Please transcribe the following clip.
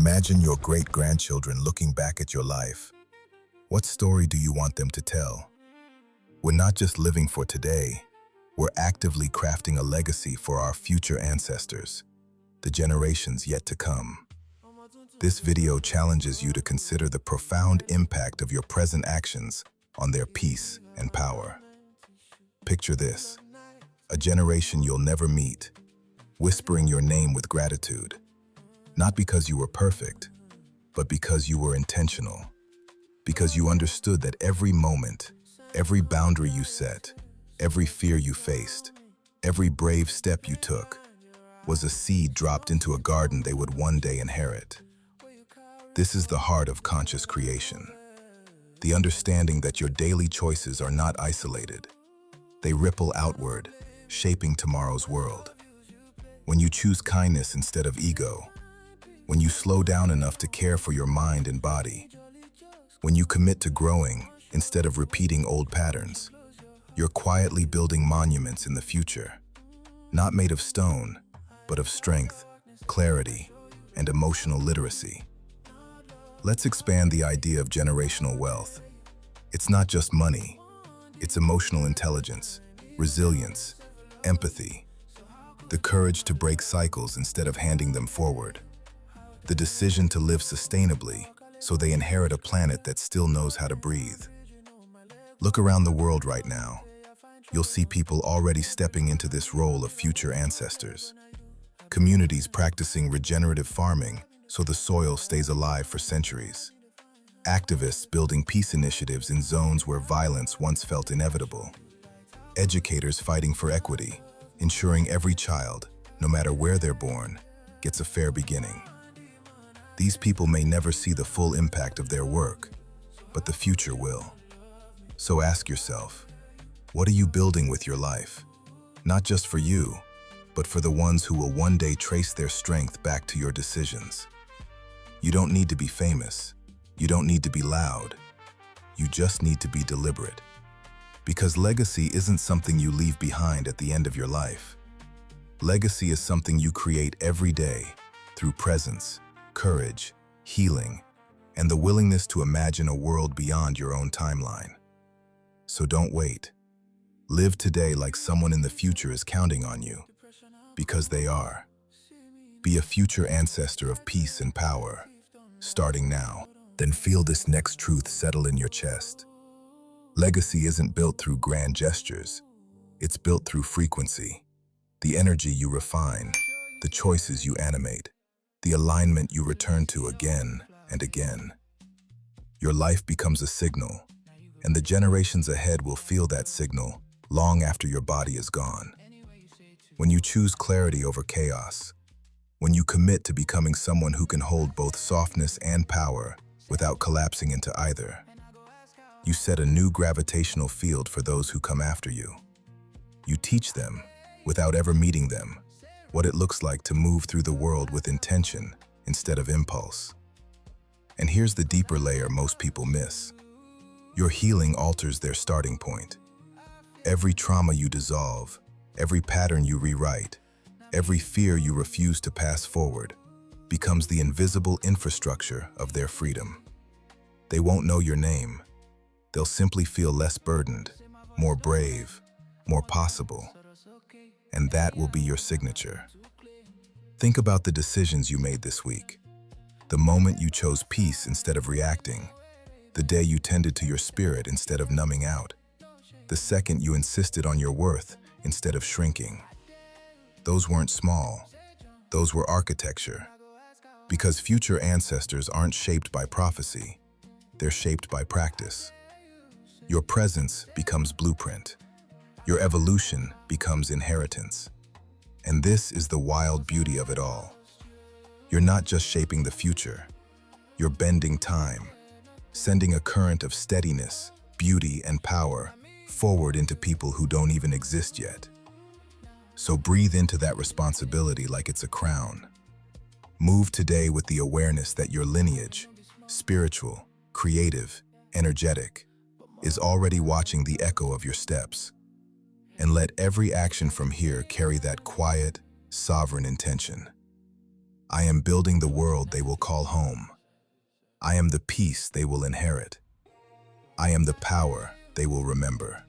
Imagine your great-grandchildren looking back at your life. What story do you want them to tell? We're not just living for today, we're actively crafting a legacy for our future ancestors, the generations yet to come. This video challenges you to consider the profound impact of your present actions on their peace and power. Picture this: a generation you'll never meet, whispering your name with gratitude, not because you were perfect, but because you were intentional, because you understood that every moment, every boundary you set, every fear you faced, every brave step you took, was a seed dropped into a garden they would one day inherit. This is the heart of conscious creation. The understanding that your daily choices are not isolated. They ripple outward, shaping tomorrow's world. When you choose kindness instead of ego, when you slow down enough to care for your mind and body, when you commit to growing instead of repeating old patterns, you're quietly building monuments in the future, not made of stone, but of strength, clarity, and emotional literacy. Let's expand the idea of generational wealth. It's not just money, it's emotional intelligence, resilience, empathy, the courage to break cycles instead of handing them forward, the decision to live sustainably so they inherit a planet that still knows how to breathe. Look around the world right now. You'll see people already stepping into this role of future ancestors. Communities practicing regenerative farming so the soil stays alive for centuries. Activists building peace initiatives in zones where violence once felt inevitable. Educators fighting for equity, ensuring every child, no matter where they're born, gets a fair beginning. These people may never see the full impact of their work, but the future will. So ask yourself, what are you building with your life? Not just for you, but for the ones who will one day trace their strength back to your decisions. You don't need to be famous. You don't need to be loud. You just need to be deliberate. Because legacy isn't something you leave behind at the end of your life. Legacy is something you create every day through presence, courage, healing, and the willingness to imagine a world beyond your own timeline. So don't wait. Live today like someone in the future is counting on you, because they are. Be a future ancestor of peace and power, starting now. Then feel this next truth settle in your chest. Legacy isn't built through grand gestures. It's built through frequency, the energy you refine, the choices you animate, the alignment you return to again and again. Your life becomes a signal, and the generations ahead will feel that signal long after your body is gone. When you choose clarity over chaos, when you commit to becoming someone who can hold both softness and power without collapsing into either, you set a new gravitational field for those who come after you. You teach them, without ever meeting them, what it looks like to move through the world with intention instead of impulse. And here's the deeper layer most people miss. Your healing alters their starting point. Every trauma you dissolve, every pattern you rewrite, every fear you refuse to pass forward, becomes the invisible infrastructure of their freedom. They won't know your name. They'll simply feel less burdened, more brave, more possible. And that will be your signature. Think about the decisions you made this week. The moment you chose peace instead of reacting. The day you tended to your spirit instead of numbing out. The second you insisted on your worth instead of shrinking. Those weren't small. Those were architecture. Because future ancestors aren't shaped by prophecy. They're shaped by practice. Your presence becomes blueprint. Your evolution becomes inheritance. And this is the wild beauty of it all. You're not just shaping the future. You're bending time, sending a current of steadiness, beauty, and power forward into people who don't even exist yet. So breathe into that responsibility like it's a crown. Move today with the awareness that your lineage, spiritual, creative, energetic, is already watching the echo of your steps. And let every action from here carry that quiet, sovereign intention. I am building the world they will call home. I am the peace they will inherit. I am the power they will remember.